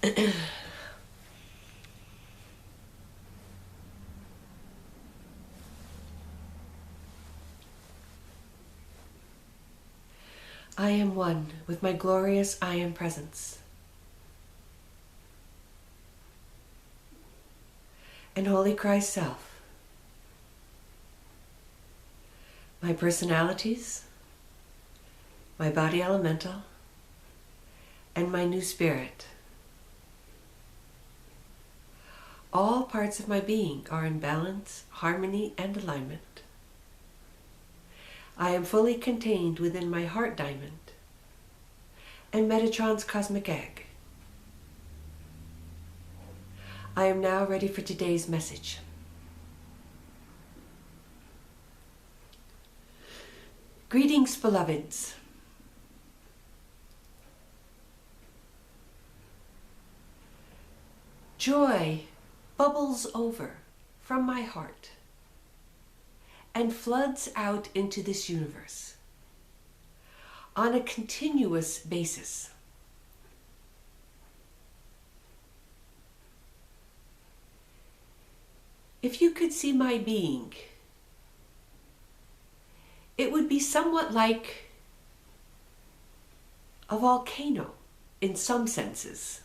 I am one with my glorious I Am presence. And Holy Christ Self, my personalities, my body elemental, and my new spirit. All parts of my being are in balance, harmony, and alignment. I am fully contained within my heart diamond and Metatron's cosmic egg. I am now ready for today's message. Greetings, beloveds. Joy bubbles over from my heart and floods out into this universe on a continuous basis. If you could see my being, it would be somewhat like a volcano in some senses.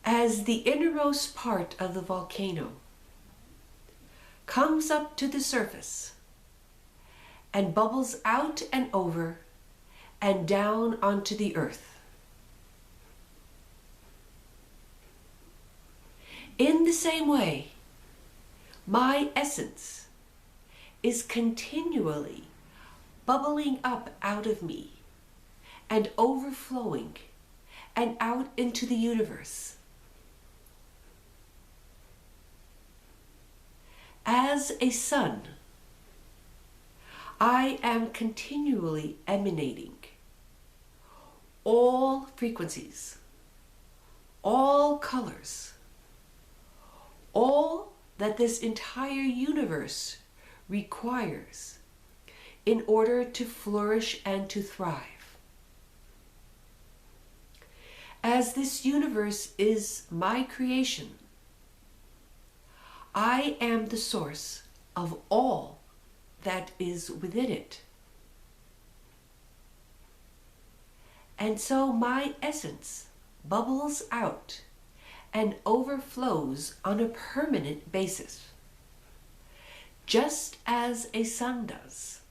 As the innermost part of the volcano comes up to the surface and bubbles out and over and down onto the earth. In the same way, my essence is continually bubbling up out of me and overflowing and out into the universe. As a sun, I am continually emanating all frequencies, all colors, all that this entire universe requires in order to flourish and to thrive. As this universe is my creation, I am the source of all that is within it. And so my essence bubbles out and overflows on a permanent basis, just as a sun does.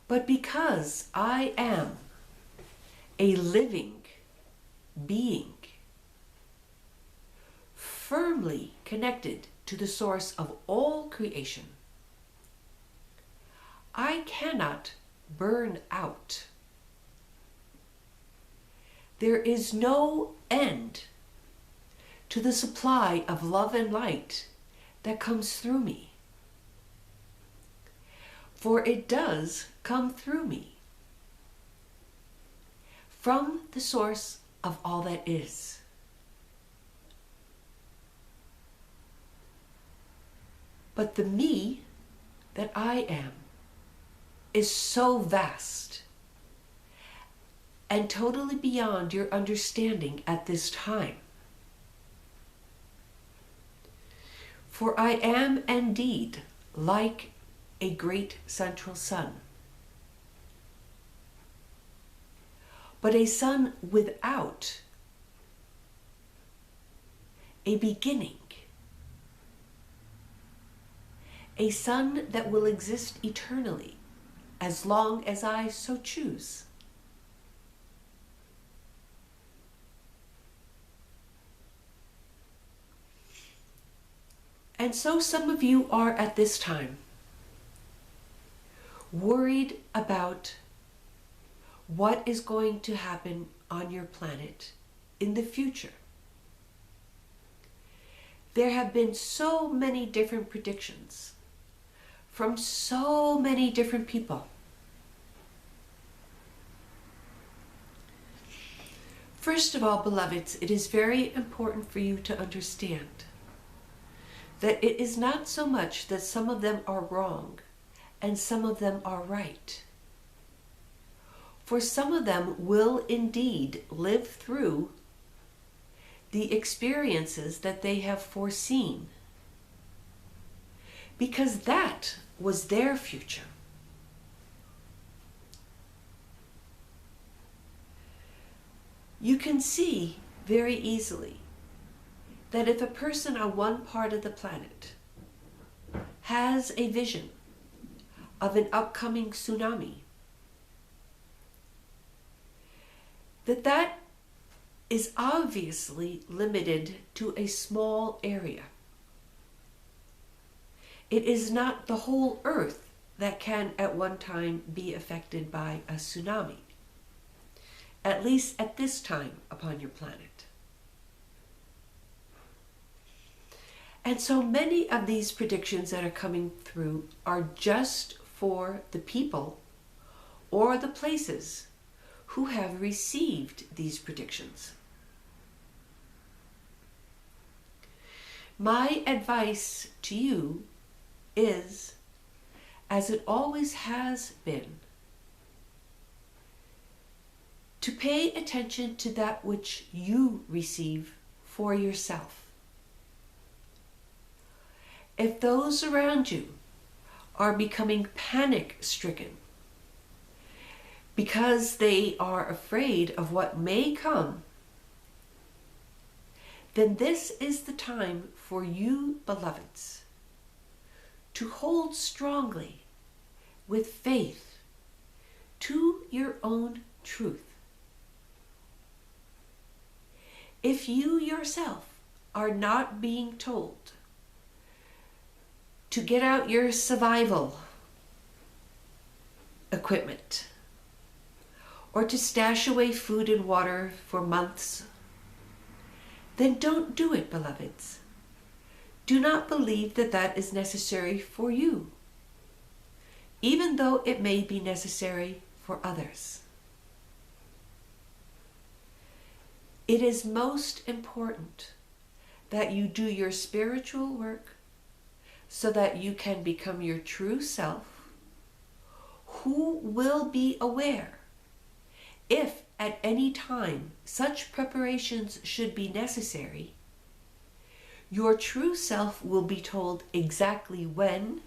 But because I am a living being, firmly connected to the source of all creation, I cannot burn out. There is no end to the supply of love and light that comes through me, for it does come through me from the source of all that is. But the me that I am is so vast and totally beyond your understanding at this time. For I am indeed like a great central sun, but a sun without a beginning. A sun that will exist eternally, as long as I so choose. And so some of you are at this time worried about what is going to happen on your planet in the future. There have been so many different predictions from so many different people. First of all, beloveds, it is very important for you to understand that it is not so much that some of them are wrong and some of them are right. For some of them will indeed live through the experiences that they have foreseen, because that was their future. You can see very easily that if a person on one part of the planet has a vision of an upcoming tsunami, that is obviously limited to a small area. It is not the whole Earth that can at one time be affected by a tsunami, at least at this time upon your planet. And so many of these predictions that are coming through are just for the people or the places who have received these predictions. My advice to you is, as it always has been, to pay attention to that which you receive for yourself. If those around you are becoming panic-stricken because they are afraid of what may come, then this is the time for you, beloveds, to hold strongly with faith to your own truth. If you yourself are not being told to get out your survival equipment, or to stash away food and water for months, then don't do it, beloveds. Do not believe that that is necessary for you, even though it may be necessary for others. It is most important that you do your spiritual work so that you can become your true self, who will be aware if at any time such preparations should be necessary. Your true self will be told exactly when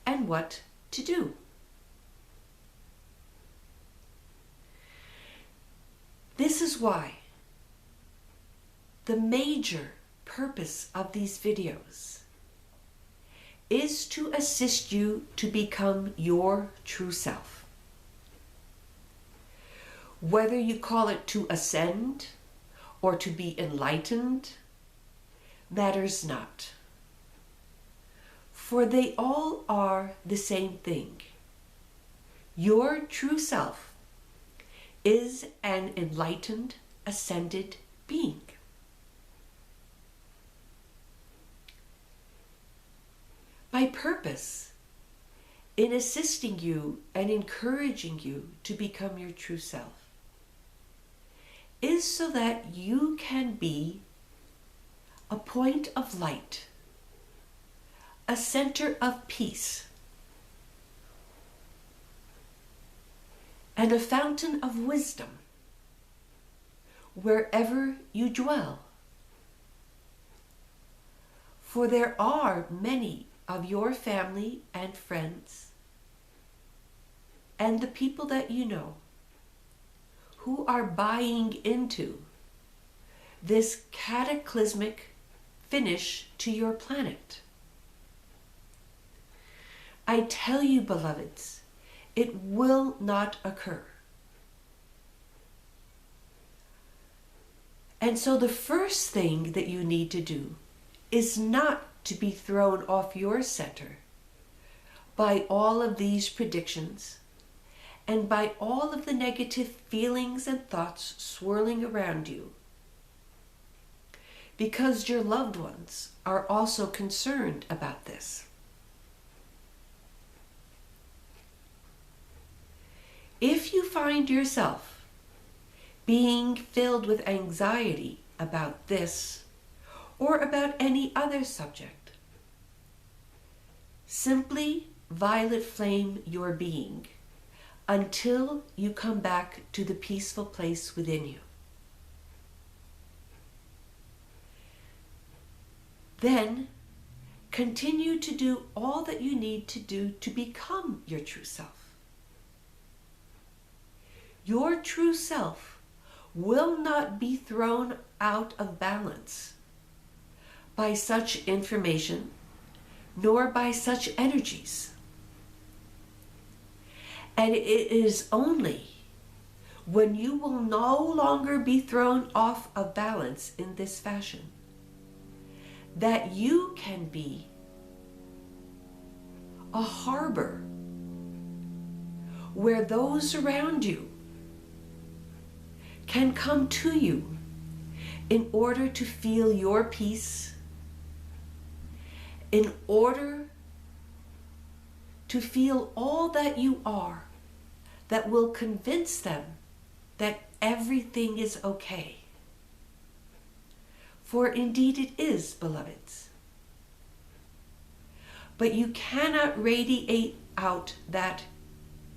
and what to do. This is why the major purpose of these videos is to assist you to become your true self. Whether you call it to ascend or to be enlightened matters not, for they all are the same thing. Your true self is an enlightened, ascended being. My purpose in assisting you and encouraging you to become your true self is so that you can be a point of light, a center of peace, and a fountain of wisdom wherever you dwell. For there are many of your family and friends and the people that you know who are buying into this cataclysmic finish to your planet. I tell you, beloveds, it will not occur. And so the first thing that you need to do is not to be thrown off your center by all of these predictions and by all of the negative feelings and thoughts swirling around you, because your loved ones are also concerned about this. If you find yourself being filled with anxiety about this or about any other subject, simply violet flame your being until you come back to the peaceful place within you. Then continue to do all that you need to do to become your true self. Your true self will not be thrown out of balance by such information, nor by such energies. And it is only when you will no longer be thrown off of balance in this fashion that you can be a harbor where those around you can come to you in order to feel your peace, in order to feel all that you are, that will convince them that everything is okay. For indeed it is, beloveds. But you cannot radiate out that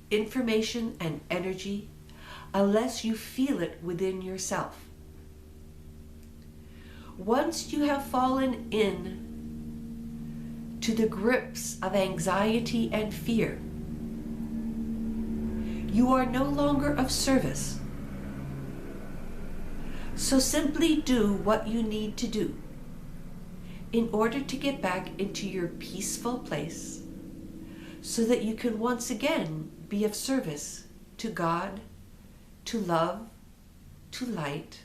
information and energy unless you feel it within yourself. Once you have fallen in to the grips of anxiety and fear, you are no longer of service. So simply do what you need to do in order to get back into your peaceful place so that you can once again be of service to God, to love, to light,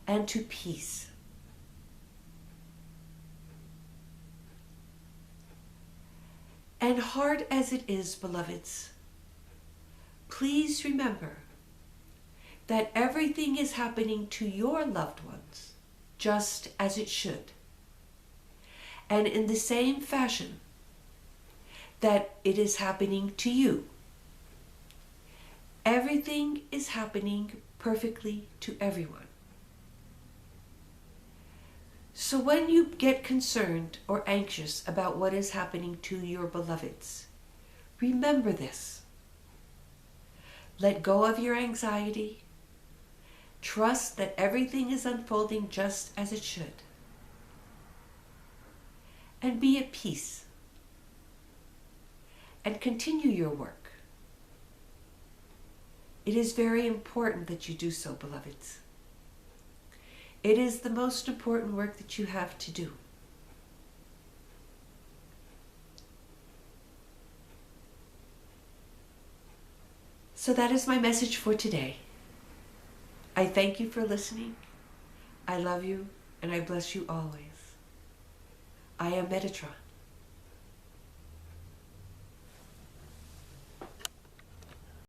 and to peace. And hard as it is, beloveds, please remember that everything is happening to your loved ones just as it should. And in the same fashion that it is happening to you. Everything is happening perfectly to everyone. So when you get concerned or anxious about what is happening to your beloveds, remember this. Let go of your anxiety. Trust that everything is unfolding just as it should. And be at peace. And continue your work. It is very important that you do so, beloveds. It is the most important work that you have to do. So that is my message for today. I thank you for listening. I love you, and I bless you always. I am Metatron.